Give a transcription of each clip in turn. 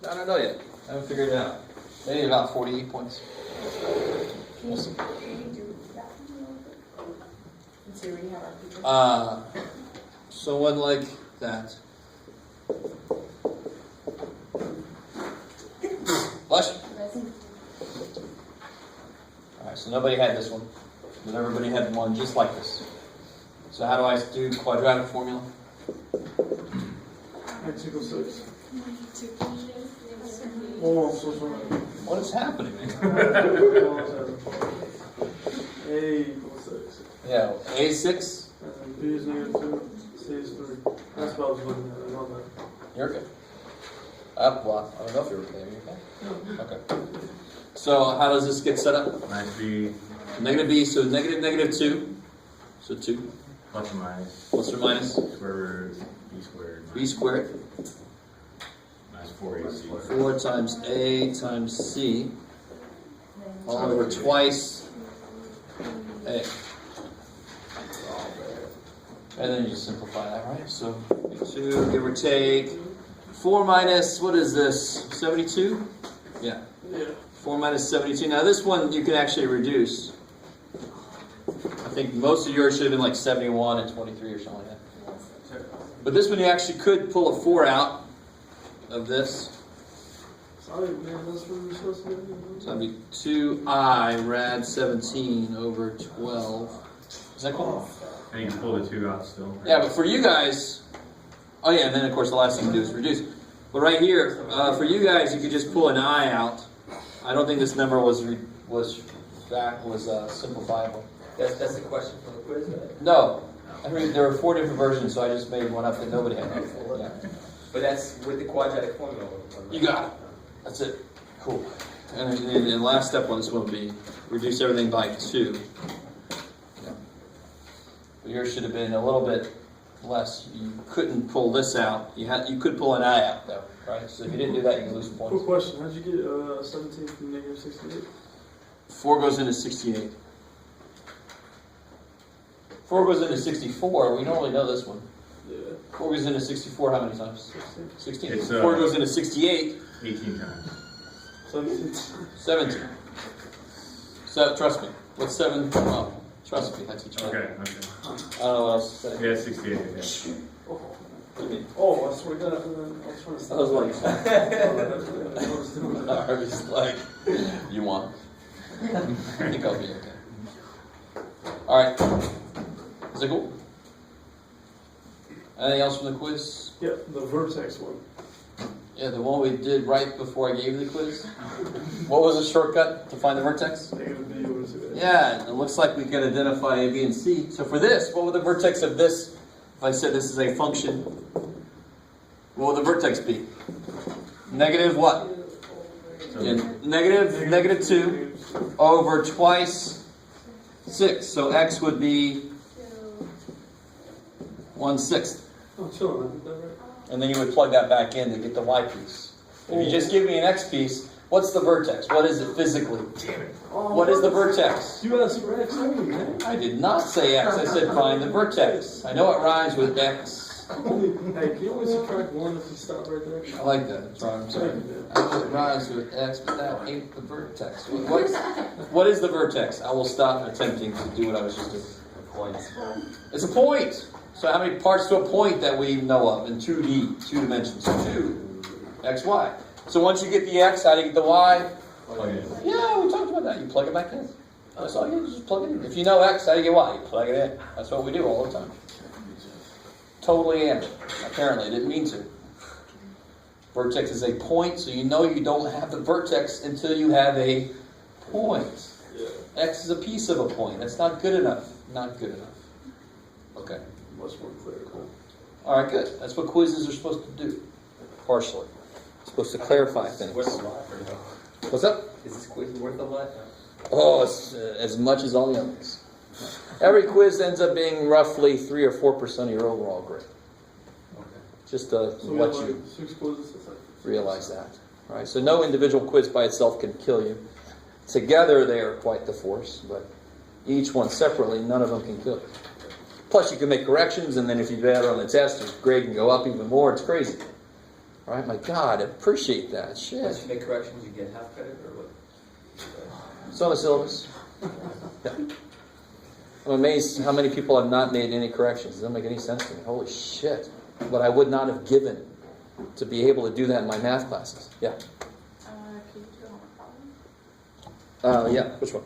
I don't know yet. I haven't figured it out. Maybe about 48 points. We'll see. Someone like that. Bless you. Alright, so nobody had this one. But everybody had one just like this. So how do I do quadratic formula? X equals 6. Oh, I'm so sorry. What is happening? A equals 6. Yeah, A is 6. And B is -2. C is 3. That's what I was looking at. I know that. You're okay. Well, I don't know if you're okay. Are you okay? Okay. So how does this get set up? Minus B. Negative B, so -2. So 2. Plus or minus. Plus or minus? Square root B squared. B squared. Minus 4AC. 4 times A times C. All over twice A. And then you just simplify that, right? So 2, give or take. 4 minus, what is this? 72? Yeah. 4 minus 72. Now this one you can actually reduce. I think most of yours should have been like 71 and 23 or something like that. But this one you actually could pull a 4 out of this. Sorry, man, that's what we're supposed to do. So that'd be 2I rad 17 over 12. Is that cool? And you can pull the 2 out still. Yeah, but for you guys, oh yeah, and then of course the last thing you do is reduce. But right here, for you guys, you could just pull an I out. I don't think this number was simplifiable. That's the question for the quiz, right? No, I mean there were 4 different versions, so I just made one up that nobody had. Yeah. But that's with the quadratic formula. You got it. That's it. Cool. And the last step on this one would be reduce everything by 2. Yeah. But yours should have been a little bit less. You couldn't pull this out. You could pull an I out though, right? So if you didn't do that, you lose points. Quick question. How'd you get 17 from -68? 4 goes into 68. 4 goes into 64. We normally know this one. Yeah. 4 goes into 64 how many times? 16. It's, 4 goes into 68. 18 times. 17. 17. So trust me. What's 7? Well, trust me. That's each one. Okay. I don't know what else to say. Yeah, 68. Yeah. Oh, I swear to God, I was trying to I stop. was like, Oh, I was like, you won. I think I'll be okay. All right. Is it cool? Anything else from the quiz? yeah, the vertex one. Yeah, the one we did right before I gave you the quiz. What was the shortcut to find the vertex? Negative B over 2A. Yeah, it looks like we can identify A, B, and C. So for this, what would the vertex of this, if I said this is a function, what would the vertex be? Negative what? Yeah, negative 2 over twice 6. So x would be 1/6. Oh, chill, I did that right. And then you would plug that back in to get the y piece. If you just give me an x piece, what's the vertex? What is it physically? Damn it. What is the vertex? You asked for X only, man. I did not say x. I said find the vertex. I know it rhymes with x. Hey, can you always subtract 1 if you stop right there? I like that. That's why I'm sorry. I know it rhymes with x, but that ain't the vertex. What is the vertex? I will stop attempting to do what I was just doing. Points. It's a point. So how many parts to a point that we know of in 2D, 2 dimensions? 2. X, Y. So once you get the x, how do you get the y? Plug it in. Yeah, we talked about that. You plug it back in. That's all you do, just plug it in. If you know x, how do you get y? You plug it in. That's what we do all the time. Totally am. Apparently, I didn't mean to. Vertex is a point, so you know you don't have the vertex until you have a point. X is a piece of a point. That's not good enough. Not good enough. Okay. Much more clear. Cool. All right, good. That's what quizzes are supposed to do. Partially. Supposed to clarify things. Worth a lot or no? What's up? Is this quiz worth a lot? Oh, it's as much as all the others. Every quiz ends up being roughly 3 or 4% of your overall grade. Okay. Just to So we let have you like 6 quizzes. That's like realize that. All right. So no individual quiz by itself can kill you. Together they are quite the force, but each one separately, none of them can kill you. Plus you can make corrections, and then if you do better on the test, your grade can go up even more. It's crazy. Right? My God, I appreciate that. Once Shit. you make corrections, you get half credit, or what? It's on the syllabus. Yeah. I'm amazed how many people have not made any corrections. It doesn't make any sense to me. Holy shit. What I would not have given to be able to do that in my math classes. Yeah. Can you do a homework problem? Yeah. Which one?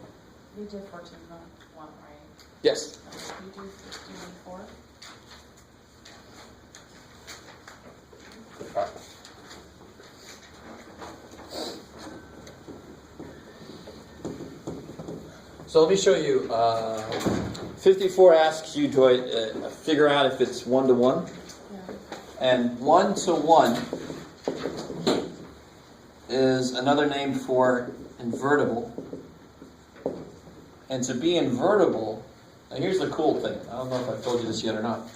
You did 14 1, right? Yes. Can you do 16 and 4? All right. So let me show you. 54 asks you to figure out if it's 1-to-1. Yeah. And 1-to-1 is another name for invertible. And to be invertible, now here's the cool thing. I don't know if I've told you this yet or not.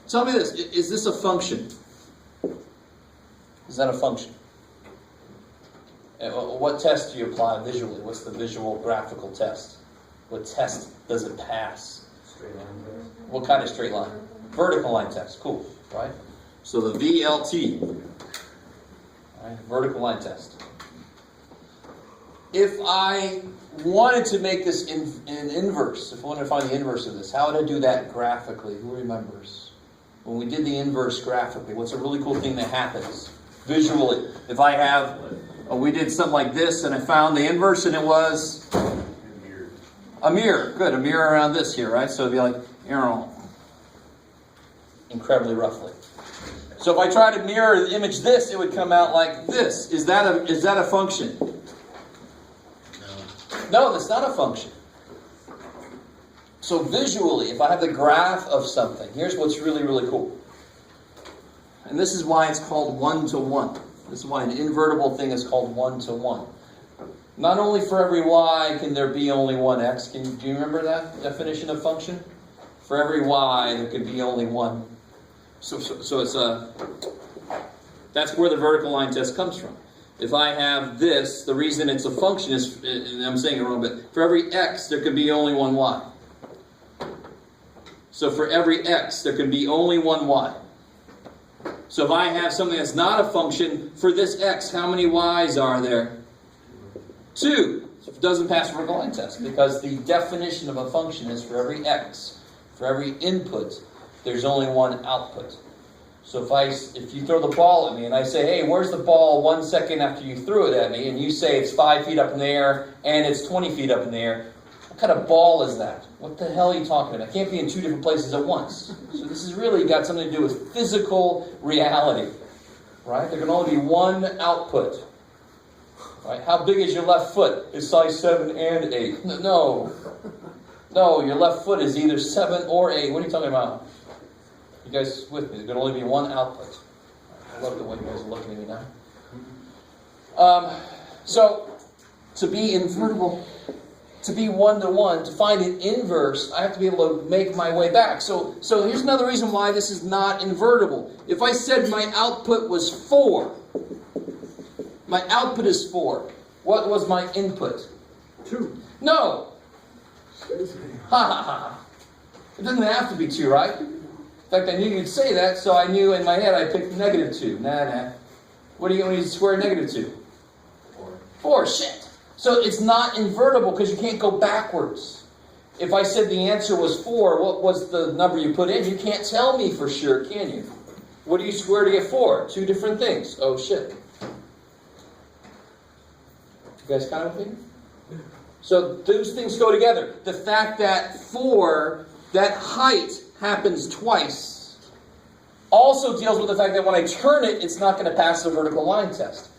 Tell me this. Is this a function? Is that a function? What test do you apply visually? What's the visual graphical test? What test does it pass? Straight line test. What kind of straight line? Vertical line test. Cool, right? So the VLT, right? Vertical line test. If I wanted to make this in inverse, if I wanted to find the inverse of this, how would I do that graphically? Who remembers? When we did the inverse graphically, what's a really cool thing that happens visually? If I have, we did something like this, and I found the inverse, and it was a mirror. Good, a mirror around this here, right? So it'd be like, incredibly roughly. So if I try to mirror the image this, it would come out like this. Is that a function? No, that's not a function. So visually, if I have the graph of something, here's what's really, really cool. And this is why it's called 1-to-1. This is why an invertible thing is called 1-to-1. Not only for every y can there be only one x. Do you remember that definition of function? For every y, there could be only one. So it's that's where the vertical line test comes from. If I have this, the reason it's a function is, and I'm saying it wrong, but for every x, there could be only one y. So for every x, there can be only one y. So if I have something that's not a function, for this x, how many y's are there? 2. So it doesn't pass the vertical line test, because the definition of a function is for every x, for every input, there's only one output. So if you throw the ball at me and I say, hey, where's the ball 1 second after you threw it at me, and you say it's 5 feet up in the air and it's 20 feet up in the air, what kind of ball is that? What the hell are you talking about? It can't be in 2 different places at once. So this has really got something to do with physical reality, right? There can only be one output, right? How big is your left foot? It's size 7 and 8. No, your left foot is either 7 or 8. What are you talking about? You guys with me? There can only be one output. I love the way you guys are looking at me now. So, to be invertible, to be 1-to-1, to find an inverse, I have to be able to make my way back. So here's another reason why this is not invertible. If I said my output was 4, my output is 4. What was my input? 2. No! Ha ha ha. It doesn't have to be 2, right? In fact, I knew you'd say that, so I knew in my head I picked -2. Nah. What do you get when you square -2? 4, shit. So it's not invertible because you can't go backwards. If I said the answer was 4, what was the number you put in? You can't tell me for sure, can you? What do you square to get 4? 2 different things. Oh, shit. You guys kind of with me? So those things go together. The fact that 4, that height happens twice, also deals with the fact that when I turn it, it's not going to pass the vertical line test.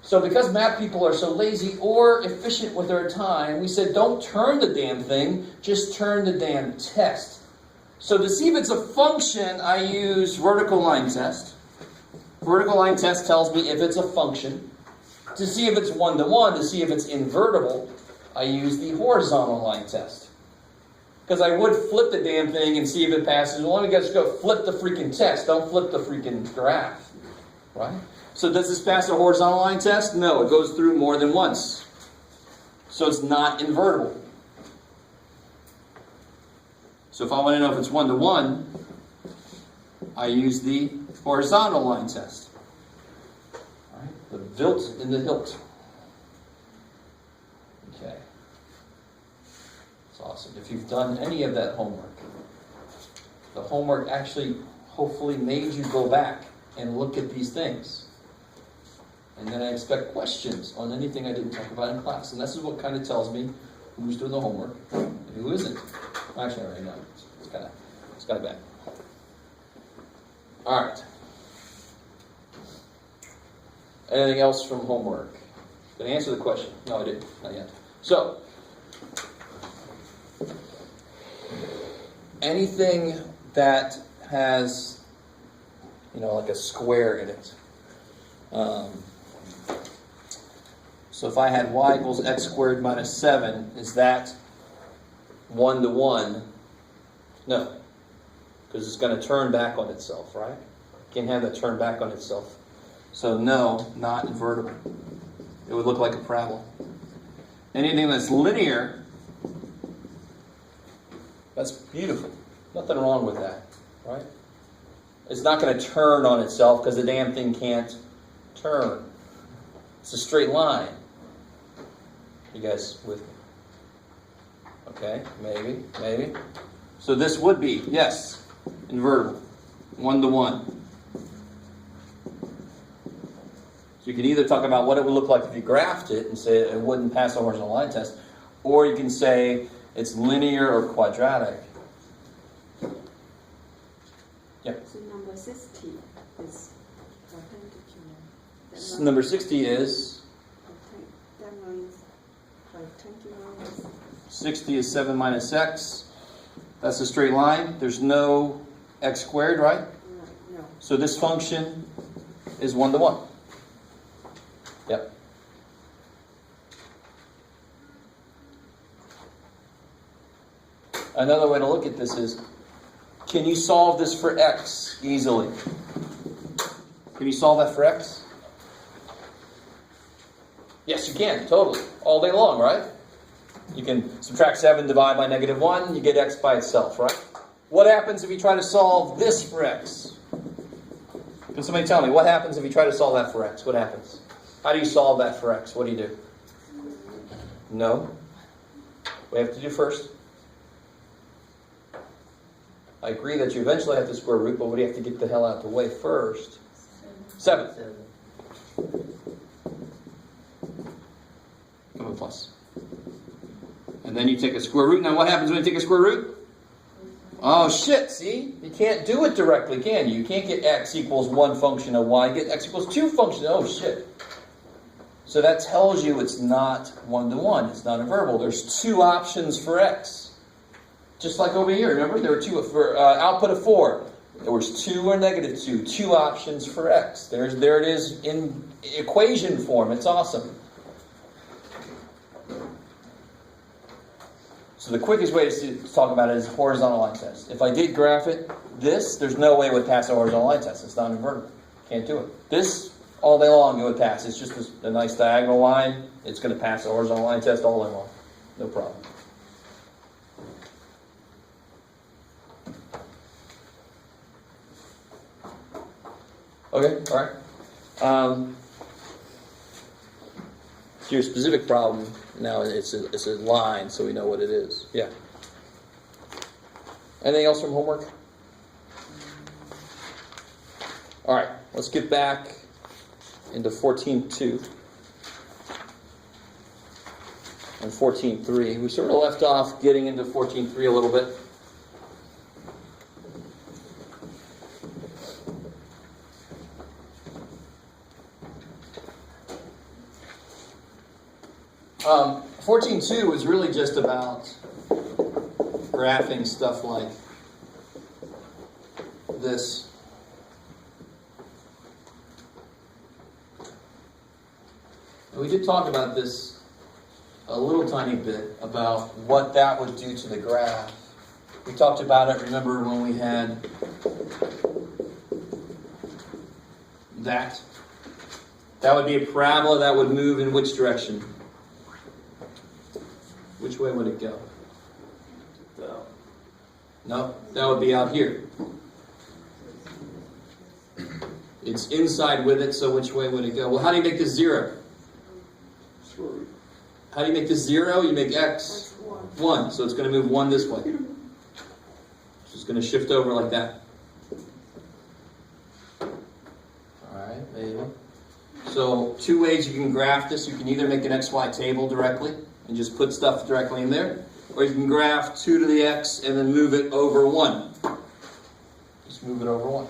So because math people are so lazy or efficient with their time, we said don't turn the damn thing, just turn the damn test. So to see if it's a function, I use vertical line test. Vertical line test tells me if it's a function. To see if it's 1-to-1, to see if it's invertible, I use the horizontal line test. Because I would flip the damn thing and see if it passes. Well, let me just go flip the freaking test. Don't flip the freaking graph. Right? So does this pass a horizontal line test? No, it goes through more than once. So it's not invertible. So if I want to know if it's 1-to-1, I use the horizontal line test. All right, the vilt in the hilt. Okay. It's awesome. If you've done any of that homework, the homework actually hopefully made you go back and look at these things. And then I expect questions on anything I didn't talk about in class. And this is what kind of tells me who's doing the homework and who isn't. Actually, I already know. It's kind of bad. All right. Anything else from homework? Did I answer the question? No, I didn't. Not yet. So, anything that has, like a square in it. So if I had y equals x squared minus 7, is that 1 to 1? No. Because it's going to turn back on itself, right? Can't have that turn back on itself. So no, not invertible. It would look like a parabola. Anything that's linear, that's beautiful. Nothing wrong with that, right? It's not going to turn on itself because the damn thing can't turn. It's a straight line. You guys with me? Okay, maybe. So this would be, yes, invertible. 1 to 1. So you can either talk about what it would look like if you graphed it and say it wouldn't pass the horizontal line test, or you can say it's linear or quadratic. Yep. So number 60 is perpendicular. Number 60 is? That means rectangular. 60 is 7 minus x. That's a straight line. There's no x squared, right? No. So this function is 1 to 1. Yep. Another way to look at this is, can you solve this for x easily? Can you solve that for x? Yes, you can, totally. All day long, right? You can subtract 7, divide by negative 1, you get x by itself, right? What happens if you try to solve this for x? Can somebody tell me, what happens if you try to solve that for x? What happens? How do you solve that for x? What do you do? No. We have to do first. I agree that you eventually have to square root, but what do you have to get the hell out of the way first? 7. Come on, plus. And then you take a square root. Now what happens when you take a square root? Oh shit, see? You can't do it directly, can you? You can't get x equals 1 function of y. You get x equals 2 function. Oh shit. So that tells you it's not 1 to 1. It's not invertible. There's 2 options for x. Just like over here, remember? There were 2 for output of 4. There was 2 or negative 2. 2 options for x. There it is in equation form. It's awesome. So the quickest way to talk about it is horizontal line test. If I did graph it, there's no way it would pass a horizontal line test. It's not invertible. Can't do it. This, all day long, it would pass. It's just a nice diagonal line. It's going to pass the horizontal line test all day long. No problem. Okay, all right. So your specific problem now, it's a line, so we know what it is. Yeah. Anything else from homework? All right, let's get back into 14.2 and 14.3. We sort of left off getting into 14.3 a little bit. Um, 14.2 is really just about graphing stuff like this. And we did talk about this a little tiny bit, about what that would do to the graph. We talked about it, remember, when we had that. That would be a parabola that would move in which direction? Which way would it go? Down. No, that would be out here. It's inside with it, so which way would it go? Well, how do you make this 0? How do you make this 0? You make x 1. So it's going to move 1 this way. So it's going to shift over like that. Alright, maybe. So 2 ways you can graph this. You can either make an xy table directly and just put stuff directly in there. Or you can graph 2 to the x and then move it over 1. Just move it over 1.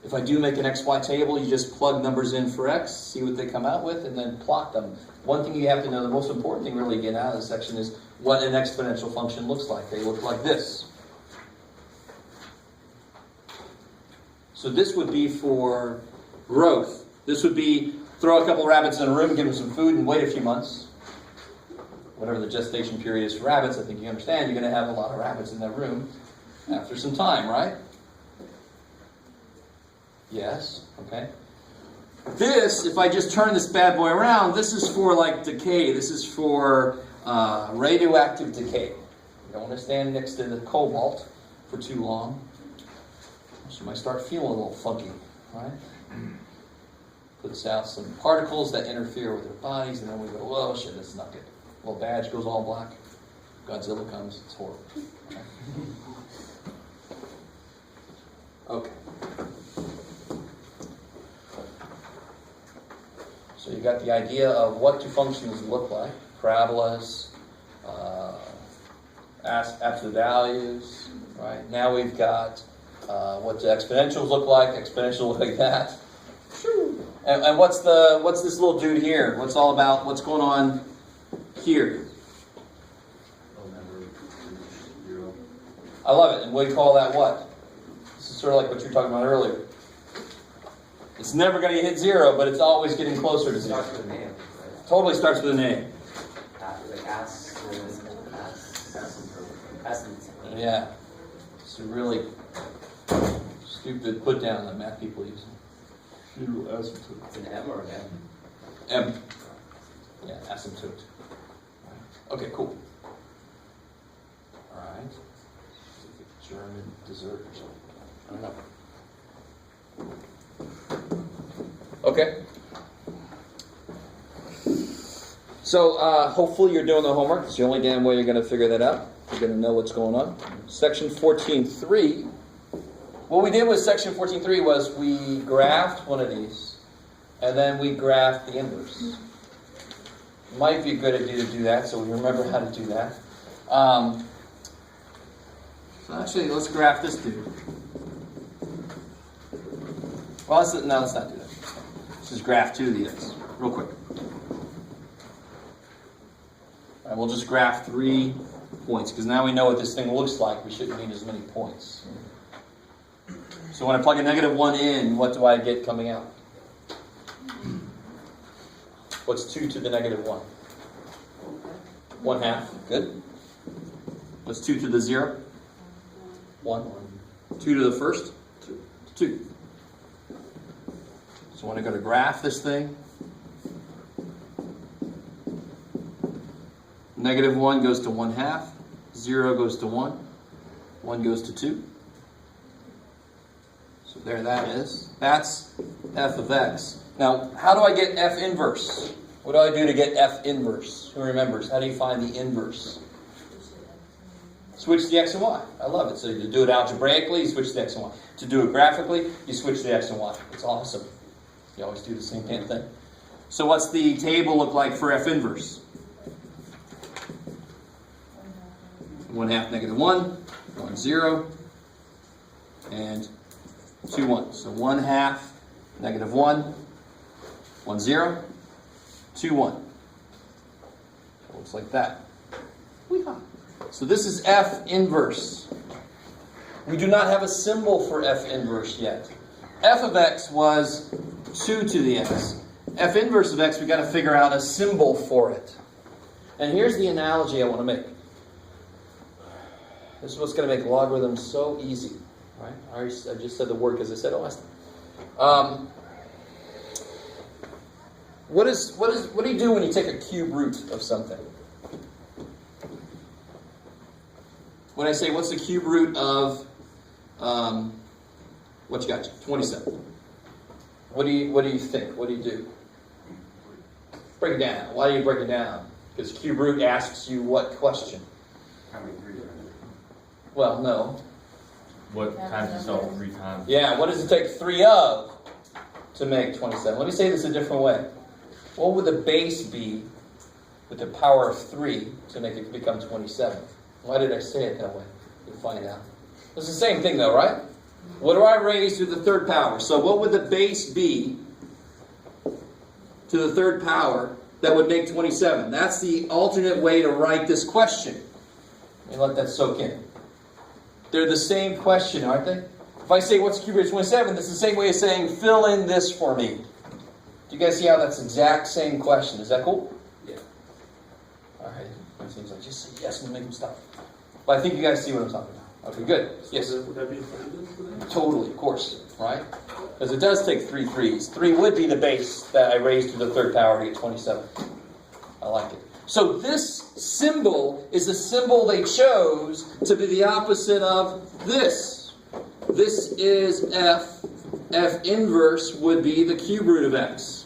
If I do make an xy table, you just plug numbers in for x, see what they come out with, and then plot them. One thing you have to know, the most important thing really to get out of this section is what an exponential function looks like. They look like this. So this would be for growth. This would be throw a couple of rabbits in a room, give them some food, and wait a few months. Whatever the gestation period is for rabbits, I think you understand. You're going to have a lot of rabbits in that room after some time, right? Yes, okay. This, if I just turn this bad boy around, this is for like decay. This is for radioactive decay. You don't want to stand next to the cobalt for too long. So you might start feeling a little funky, right? Puts out some particles that interfere with their bodies, and then we go, oh shit, that's not good. Little badge goes all black. Godzilla comes, it's horrible. Okay. So you got the idea of what do functions look like. Parabolas, absolute values, right? Now we've got what do exponentials look like. Exponentials look like that. And what's this little dude here? What's all about? What's going on here? I love it. And we call that what? This is sort of like what you were talking about earlier. It's never going to hit 0, but it's always getting closer to 0. Starts with a name, right? Totally starts with a name. Yeah. It's a really stupid put down that math people use. It's an M or an M? M. Yeah, asymptote. Okay, cool. Alright. German dessert or something. I don't know. Okay. So, hopefully you're doing the homework. It's the only damn way you're going to figure that out. You're going to know what's going on. Section 14.3. What we did with section 14.3 was we graphed one of these, and then we graphed the inverse. Might be a good idea to do that, so we remember how to do that. So actually, let's graph this dude. Well, let's not do that. Let's just graph 2 of these, real quick. All right, we'll just graph 3 points, because now we know what this thing looks like. We shouldn't need as many points. So when I plug a -1 in, what do I get coming out? What's 2 to the -1? 1/2. Good. What's 2 to the 0? 1. 2 to the first? 2. So when I go to graph this thing, -1 goes to 1/2, 0 goes to 1, 1 goes to 2. So there that is. That's f of x. Now, how do I get f inverse? What do I do to get f inverse? Who remembers? How do you find the inverse? Switch the x and y. I love it. So to do it algebraically, you switch the x and y. To do it graphically, you switch the x and y. It's awesome. You always do the same damn thing. So what's the table look like for f inverse? 1/2 -1, 1 0, and 2 1. So 1/2 -1, 1 0, 2 1. Looks like that. So this is f inverse. We do not have a symbol for f inverse yet. F of x was 2 to the x. F inverse of x, we've got to figure out a symbol for it. And here's the analogy I want to make. This is what's going to make logarithms so easy. Right? I just said the word because I said it last time. What do you do when you take a cube root of something? When I say what's the cube root of What you got? 27. What do you think? What do you do? Break it down. Why do you break it down? Because cube root asks you what question? How many threes are there? Well, no. What times itself 3 times? Yeah, what does it take 3 of to make 27? Let me say this a different way. What would the base be with the power of 3 to make it become 27? Why did I say it that way? You'll find out. It's the same thing though, right? What do I raise to the third power? So what would the base be to the third power that would make 27? That's the alternate way to write this question. Let me let that soak in. They're the same question, aren't they? If I say, what's the cube root of 27? That's the same way as saying, fill in this for me. Do you guys see how that's the exact same question? Is that cool? Yeah. All right. It seems like, just say yes and make them stop. But I think you guys see what I'm talking about. Okay, good. Yes. Would that be folded for that? Totally, of course. Right? Because it does take 3 threes. 3 would be the base that I raised to the third power to get 27. I like it. So this symbol is the symbol they chose to be the opposite of this. This is f. F inverse would be the cube root of x.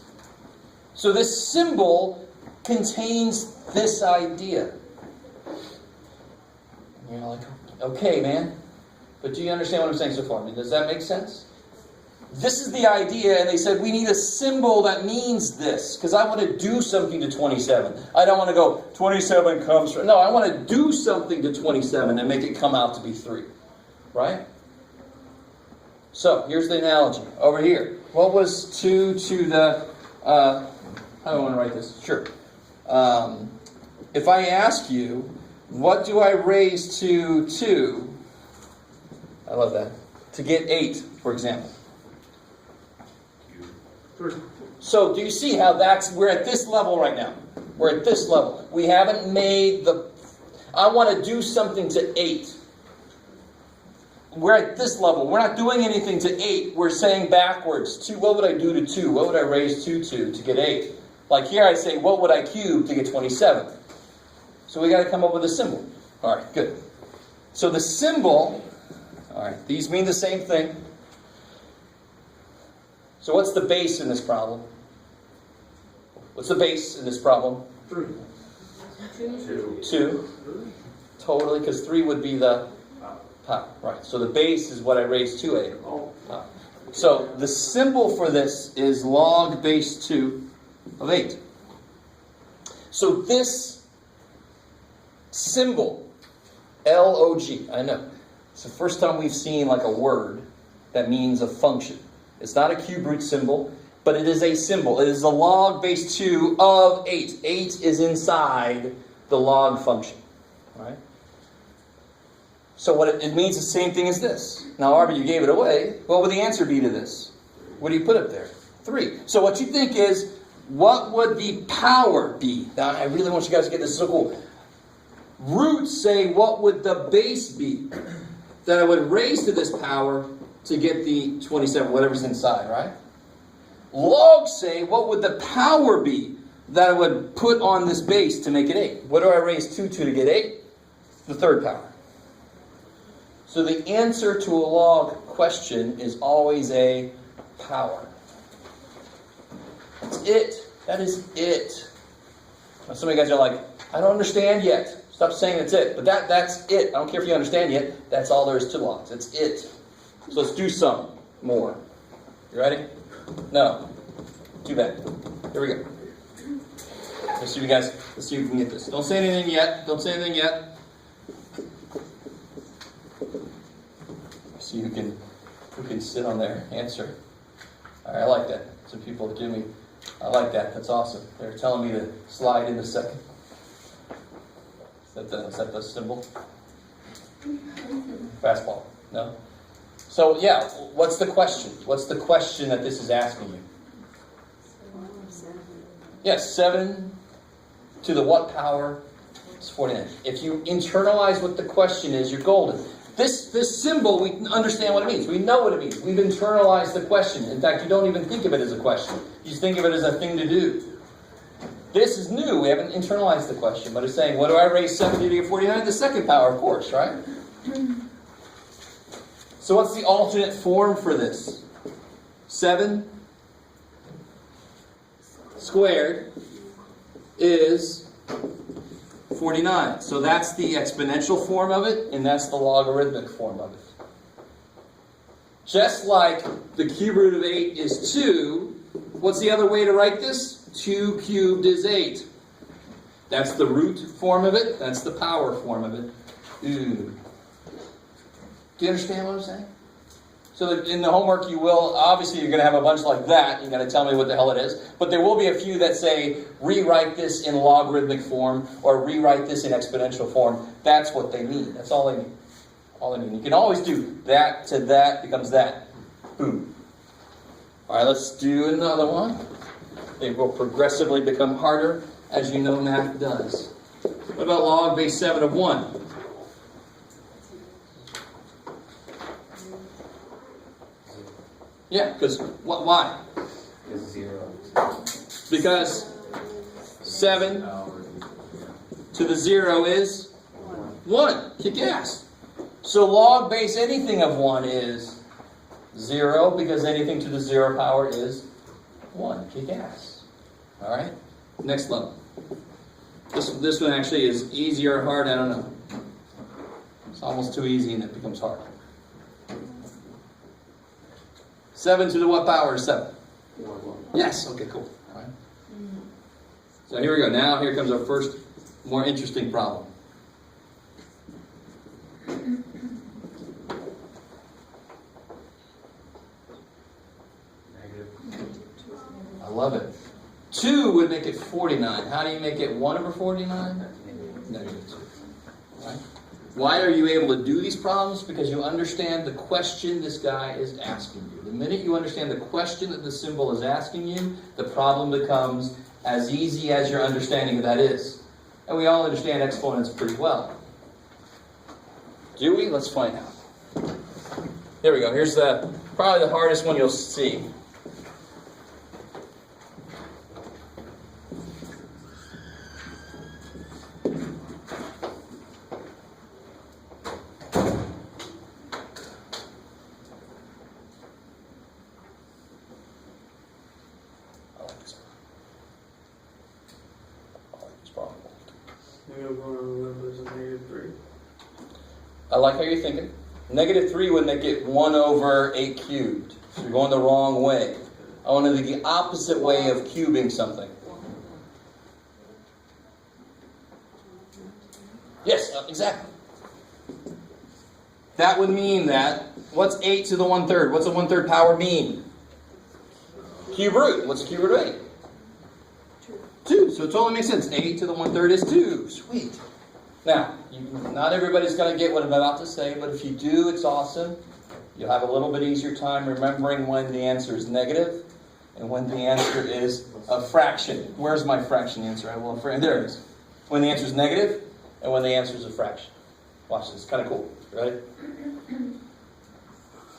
So this symbol contains this idea. And you're like, okay, man. But do you understand what I'm saying so far? I mean, does that make sense? This is the idea, and they said, we need a symbol that means this, because I want to do something to 27. I don't want to go, 27 comes from... No, I want to do something to 27 and make it come out to be 3. Right? So, here's the analogy. Over here. What was 2 to the... how do I want to write this? Sure. If I ask you, what do I raise to 2? I love that. To get 8, for example. So do you see how we're at this level right now? We're at this level. We haven't made I want to do something to 8. We're at this level. We're not doing anything to 8. We're saying backwards. 2, what would I do to 2? What would I raise 2 to get 8? Like here I say, what would I cube to get 27? So we got to come up with a symbol. All right, good. So the symbol, all right, these mean the same thing. So what's the base in this problem? What's the base in this problem? 3. 2. Totally, because 3 would be the power. Right, so the base is what I raised to 8. Oh. So the symbol for this is log base 2 of 8. So this symbol, L-O-G, I know. It's the first time we've seen like a word that means a function. It's not a cube root symbol, but it is a symbol. It is the log base 2 of 8. 8 is inside the log function. Right? So what it means the same thing as this. Now, Arby, you gave it away. What would the answer be to this? What do you put up there? 3. So what you think is, what would the power be? Now, I really want you guys to get this so cool. Roots say, what would the base be that I would raise to this power to get the 27, whatever's inside, right? Logs say, what would the power be that I would put on this base to make it 8? What do I raise 2 to get 8? The third power. So the answer to a log question is always a power. That's it. That is it. Now, some of you guys are like, I don't understand yet. Stop saying that's it. But that's it. I don't care if you understand yet. That's all there is to logs. That's it. So let's do some more. You ready? No. Too bad. Here we go. Let's see, you guys. Let's see if we can get this. Don't say anything yet. Don't say anything yet. See who can sit on their answer. All right, I like that. Some people give me. I like that. That's awesome. They're telling me to slide in a second. Is that the symbol? Fastball. No. So yeah, what's the question? What's the question that this is asking you? Yes, 7 to the what power? It's 49. If you internalize what the question is, you're golden. This symbol, we understand what it means. We know what it means. We've internalized the question. In fact, you don't even think of it as a question. You just think of it as a thing to do. This is new. We haven't internalized the question, but it's saying, what do I raise 70 to get 49? The second power, of course, right? So what's the alternate form for this? 7 squared is 49. So that's the exponential form of it, and that's the logarithmic form of it. Just like the cube root of 8 is 2, what's the other way to write this? 2 cubed is 8. That's the root form of it. That's the power form of it. Ooh. Do you understand what I'm saying? So in the homework you will, obviously you're going to have a bunch like that. You've got to tell me what the hell it is. But there will be a few that say, rewrite this in logarithmic form, or rewrite this in exponential form. That's what they mean. That's all they mean. All they mean. You can always do that to that becomes that. Boom. All right, let's do another one. They will progressively become harder, as you know math does. What about log base 7 of 1? Yeah, because why? Is 0. Because 7 to the 0 is 1. Kick ass. So log base anything of 1 is 0, because anything to the 0 power is 1. Kick ass. All right? Next level. This one actually is easy or hard, I don't know. It's almost too easy and it becomes hard. 7 to the what power is 7? 1. Yes. Okay, cool. All right. So here we go. Now here comes our first more interesting problem. I love it. 2 would make it 49. How do you make it 1 over 49? Negative 2. Right? Why are you able to do these problems? Because you understand the question this guy is asking you. The minute you understand the question that the symbol is asking you, the problem becomes as easy as your understanding of that is. And we all understand exponents pretty well. Do we? Let's find out. Here we go. Here's probably the hardest one you'll see. I like how you're thinking. Negative 3 would make it 1 over 8 cubed. So you're going the wrong way. I want to do the opposite way of cubing something. Yes, exactly. That would mean that, what's 8 to the 1/3? What's a 1/3 power mean? Cube root. What's the cube root of 8? 2. So it totally makes sense. 8 to the 1/3 is 2. Sweet. Now, not everybody's going to get what I'm about to say, but if you do, it's awesome. You'll have a little bit easier time remembering when the answer is negative and when the answer is a fraction. Where's my fraction answer? There it is. When the answer is negative and when the answer is a fraction. Watch this. It's kind of cool. Ready?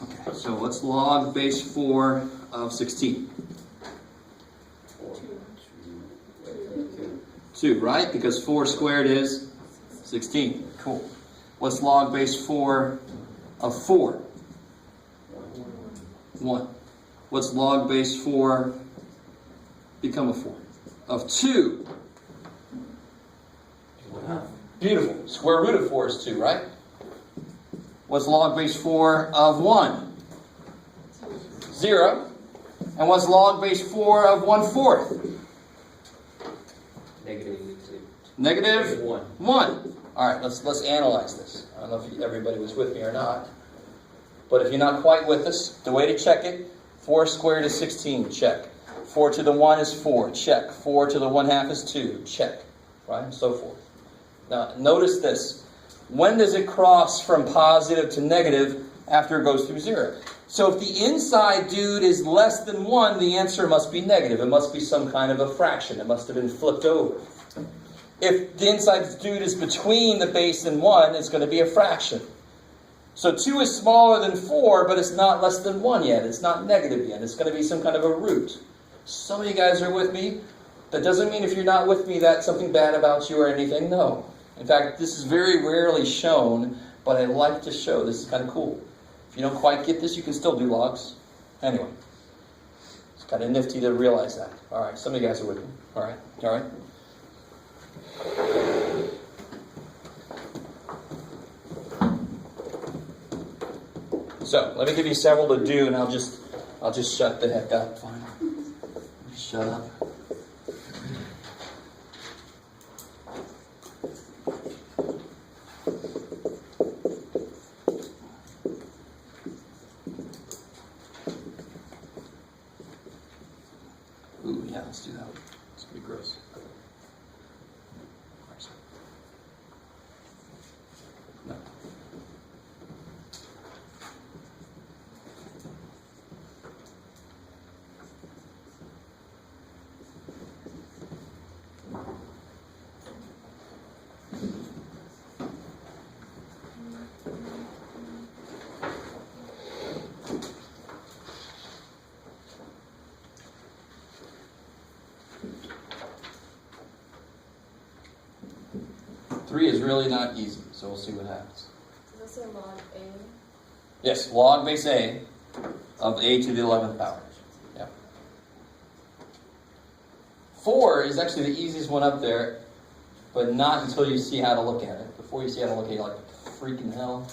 Okay, so let's log base 4 of 16. 2, right? Because 4 squared is 16. Cool. What's log base 4 of 4? 1. What's log base 4 become a 4? Of 2. Beautiful. Square root of 4 is 2, right? What's log base 4 of 1? 0. And what's log base 4 of 1/4? Negative 1. All right, let's analyze this. I don't know if everybody was with me or not. But if you're not quite with us, the way to check it, 4 squared is 16, check. 4 to the 1 is 4, check. 4 to the 1/2 is 2, check. Right, and so forth. Now, notice this. When does it cross from positive to negative after it goes through 0? So if the inside dude is less than 1, the answer must be negative. It must be some kind of a fraction. It must have been flipped over. If the inside dude is between the base and 1, it's going to be a fraction. So 2 is smaller than 4, but it's not less than 1 yet. It's not negative yet. It's going to be some kind of a root. Some of you guys are with me. That doesn't mean if you're not with me that's something bad about you or anything. No. In fact, this is very rarely shown, but I like to show. This is kind of cool. If you don't quite get this, you can still do logs. Anyway, it's kind of nifty to realize that. All right, some of you guys are with me. All right, all right. So let me give you several to do, and I'll just shut the heck up. Fine. Shut up. Ooh, yeah, let's do that. It's gonna be gross. No. Three is really not easy, so we'll see what happens. Does it say log A? Yes, log base A of A to the 11th power. Yeah. 4 is actually the easiest one up there, but not until you see how to look at it. Before you see how to look at it, you're like, freaking hell.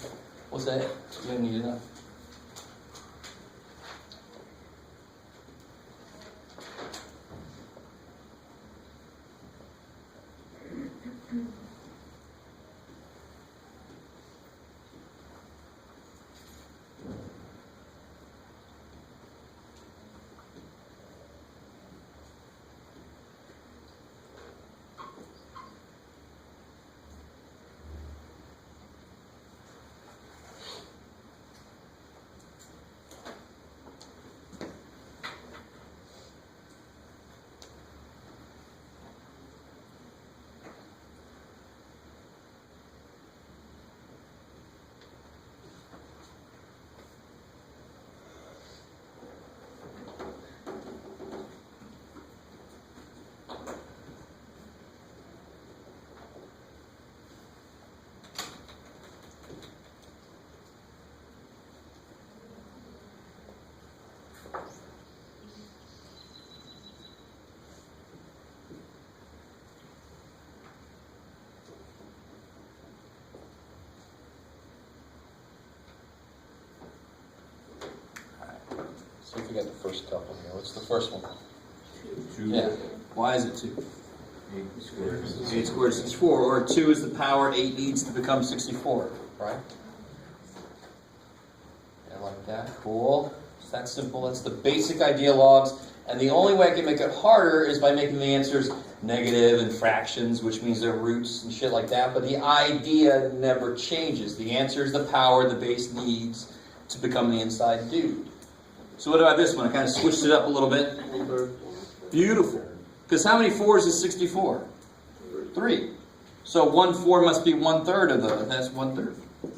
What's that? You don't need enough. See if we got the first couple here. What's the first one? 2. Yeah. Why is it 2? 8 squared. 8 squared is 64, or 2 is the power 8 needs to become 64, right? Yeah, like that. Cool. It's that simple. That's the basic idea logs. And the only way I can make it harder is by making the answers negative and fractions, which means they're roots and shit like that. But the idea never changes. The answer is the power the base needs to become the inside dude. So what about this one? I kind of switched it up a little bit. Beautiful. Because how many 4s is 64? 3. So 1 4 must be 1/3 of those. That's 1/3.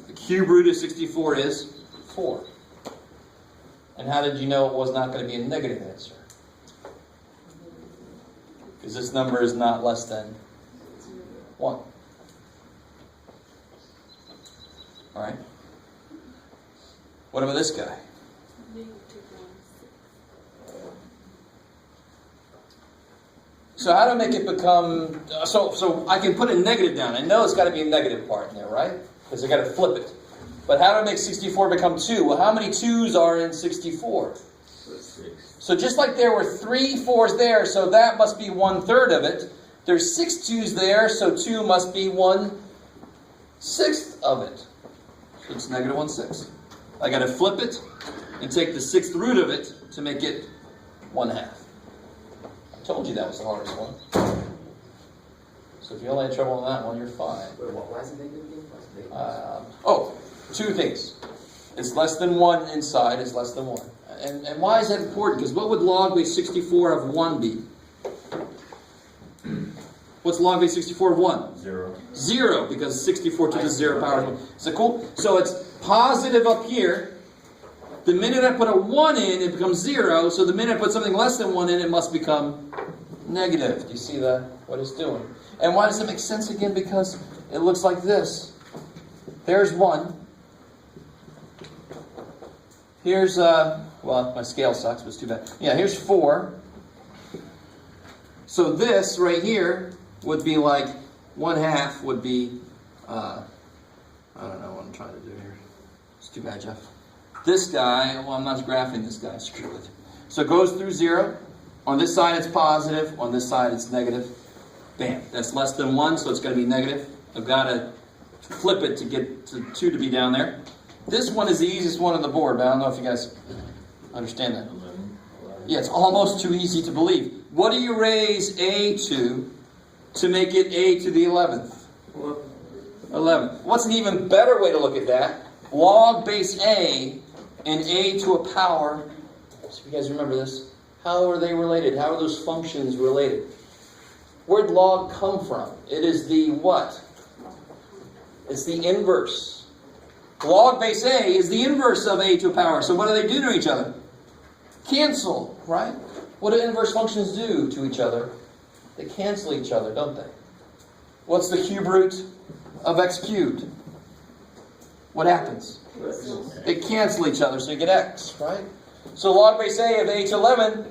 The cube root of 64 is 4. And how did you know it was not going to be a negative answer? Because this number is not less than 1. All right. What about this guy? So how to make it become, so I can put a negative down. I know it's got to be a negative part in there, right? Because I got to flip it. But how to make 64 become 2? Well, how many 2's are in 64? 6. So just like there were 3 4's there, so that must be 1/3 of it. There's 6 2's there, so 2 must be 1/6 of it. So it's negative 1/6. I got to flip it and take the 6th root of it to make it 1/2. I told you that was the hardest one. So if you only had trouble on that one, you're fine. Wait, why is it negative again? Two things. It's less than 1 inside, it's less than 1. And why is that important? Because what would log base 64 of 1 be? What's log base 64 of 1? 0. 0, because 64 to the 0 power is 1. Is that cool? So it's positive up here. The minute I put a 1 in, it becomes 0. So the minute I put something less than 1 in, it must become negative. Do you see what it's doing? And why does it make sense again? Because it looks like this. There's 1. Here's, well, my scale sucks, but it's too bad. Yeah, here's 4. So this right here would be like 1/2 would be, I don't know what I'm trying to do here. It's too bad, Jeff. This guy, well, I'm not graphing this guy, screw it. So it goes through 0. On this side it's positive, on this side it's negative. Bam, that's less than 1, so it's going to be negative. I've got to flip it to get to 2 to be down there. This one is the easiest one on the board, but I don't know if you guys understand that. Yeah, it's almost too easy to believe. What do you raise a to make it a to the 11th? 11. What's an even better way to look at that? Log base a and a to a power. So you guys remember this? How are they related? How are those functions related? Where'd log come from? It is the what? It's the inverse. Log base a is the inverse of a to a power. So what do they do to each other? Cancel, right? What do inverse functions do to each other? They cancel each other, don't they? What's the cube root of x cubed? What happens? They cancel each other, so you get x, right? So log base a of a to 11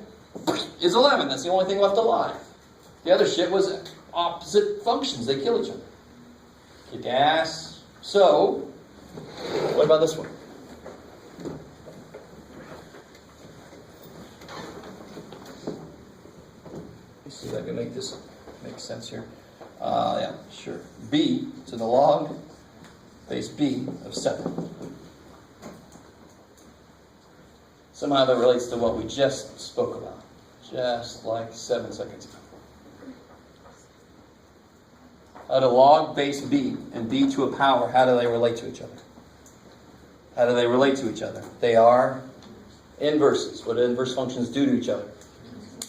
is 11. That's the only thing left alive. The other shit was opposite functions. They kill each other. Kick ass. So, what about this one? Let's see if I can make this make sense here. Yeah, sure. B to the log base b of 7. Somehow that relates to what we just spoke about. Just like 7 seconds ago. How do log base b and b to a power, how do they relate to each other? How do they relate to each other? They are inverses. What do inverse functions do to each other?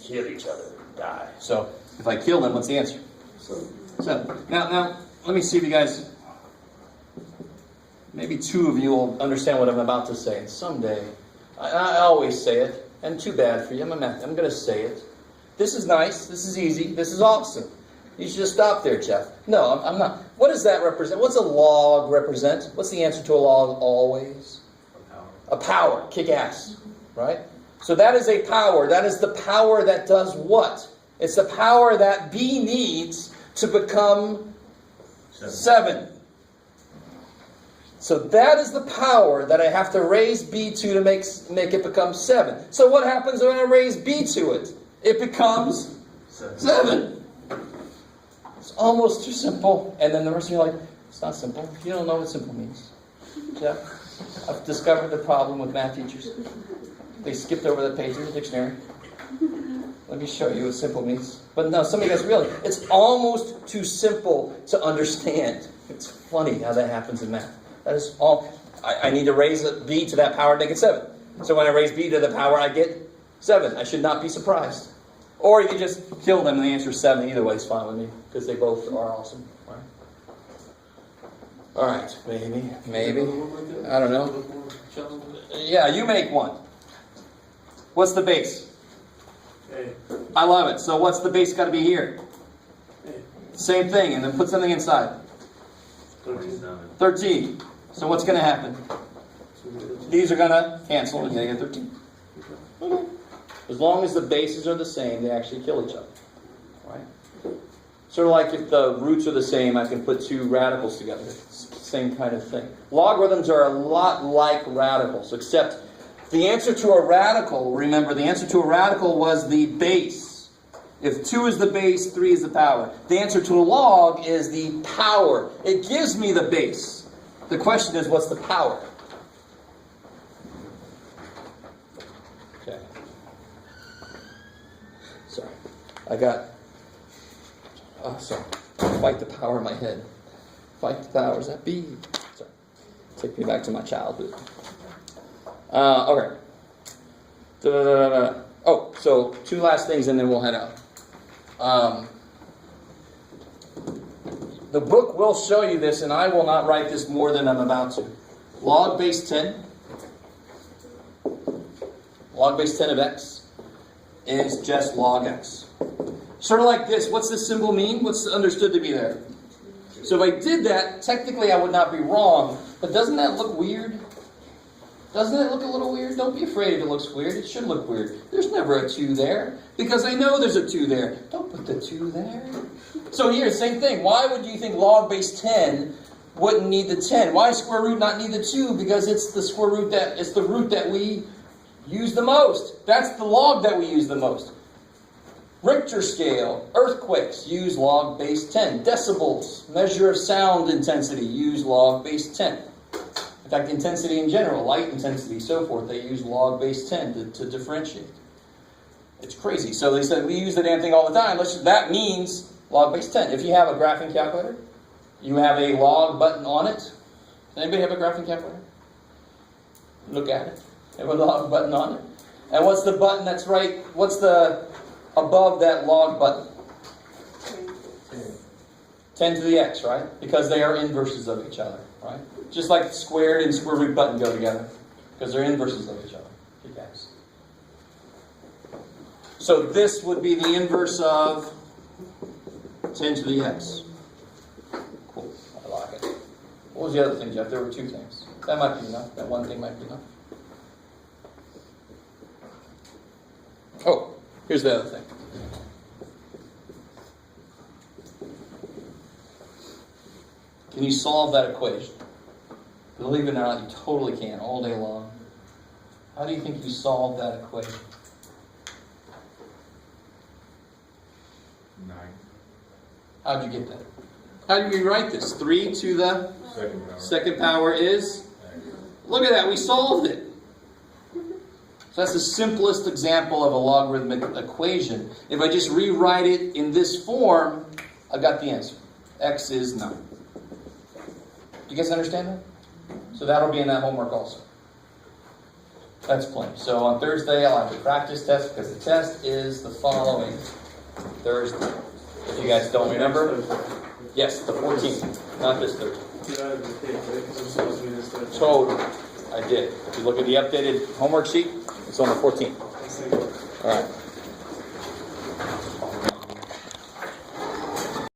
Kill each other. Die. So, if I kill them, what's the answer? 7. Now, let me see if you guys, maybe 2 of you will understand what I'm about to say. And someday, I always say it, and too bad for you, I'm going to say it. This is nice, this is easy, this is awesome. You should just stop there, Jeff. No, I'm not. What does that represent? What's a log represent? What's the answer to a log always? A power. Kick ass. Right? So that is a power. That is the power that does what? It's the power that B needs to become 7. So that is the power that I have to raise B to make it become 7. So what happens when I raise B to it? It becomes 7. It's almost too simple. And then the rest of you are like, it's not simple. You don't know what simple means. Yeah. I've discovered the problem with math teachers. They skipped over the page in the dictionary. Let me show you what simple means. But no, some of you guys really, it's almost too simple to understand. It's funny how that happens in math. That is all. I need to raise b to that power to make it 7. So when I raise b to the power, I get 7. I should not be surprised. Or you can just kill them and the answer is 7. Either way is fine with me. Because they both are awesome. Right? Alright, maybe. I don't know. Yeah, you make one. What's the base? A. I love it. So what's the base got to be here? A. Same thing, and then put something inside. 13. So what's going to happen? These are going to cancel, and you're going to get 13. Okay. As long as the bases are the same, they actually kill each other. Right? Sort of like if the roots are the same, I can put 2 radicals together. It's the same kind of thing. Logarithms are a lot like radicals, except the answer to a radical, remember, the answer to a radical was the base. If 2 is the base, 3 is the power. The answer to a log is the power. It gives me the base. The question is, what's the power? Okay. Sorry. Sorry. Fight the power in my head. Fight the powers that be. Sorry. Take me back to my childhood. Okay. Oh, so 2 last things and then we'll head out. The book will show you this, and I will not write this more than I'm about to. Log base 10. Log base 10 of x is just log x. Sort of like this. What's this symbol mean? What's understood to be there? So if I did that, technically I would not be wrong. But doesn't that look weird? Doesn't it look a little weird? Don't be afraid if it looks weird. It should look weird. There's never a 2 there, because I know there's a 2 there. Don't put the 2 there. So here, same thing. Why would you think log base 10 wouldn't need the 10? Why square root not need the 2? Because it's the square root it's the root that we use the most. That's the log that we use the most. Richter scale, earthquakes, use log base 10. Decibels, measure of sound intensity, use log base 10. In fact, intensity in general, light intensity, so forth, they use log base 10 to differentiate. It's crazy. So they said, we use the damn thing all the time. That means log base 10. If you have a graphing calculator, you have a log button on it. Does anybody have a graphing calculator? Look at it. You have a log button on it. And what's the button that's right? What's the above that log button? 10 to the x, right? Because they are inverses of each other, right? Just like the squared and square root button go together. Because they're inverses of each other. Kick ass. So this would be the inverse of 10 to the x. Cool. I like it. What was the other thing, Jeff? There were 2 things. That might be enough. That one thing might be enough. Oh, here's the other thing. Can you solve that equation? Believe it or not, you totally can, all day long. How do you think you solve that equation? 9. How'd you get that? How do you rewrite this? 3 to the second power is? Look at that, we solved it. So that's the simplest example of a logarithmic equation. If I just rewrite it in this form, I got the answer. X is 9. You guys understand that? So that'll be in that homework also. That's plenty. So on Thursday, I'll have the practice test, because the test is the following Thursday. If you guys don't remember, yes, the 14th, not this Thursday. Totally. I did. If you look at the updated homework sheet, it's on the 14th. All right.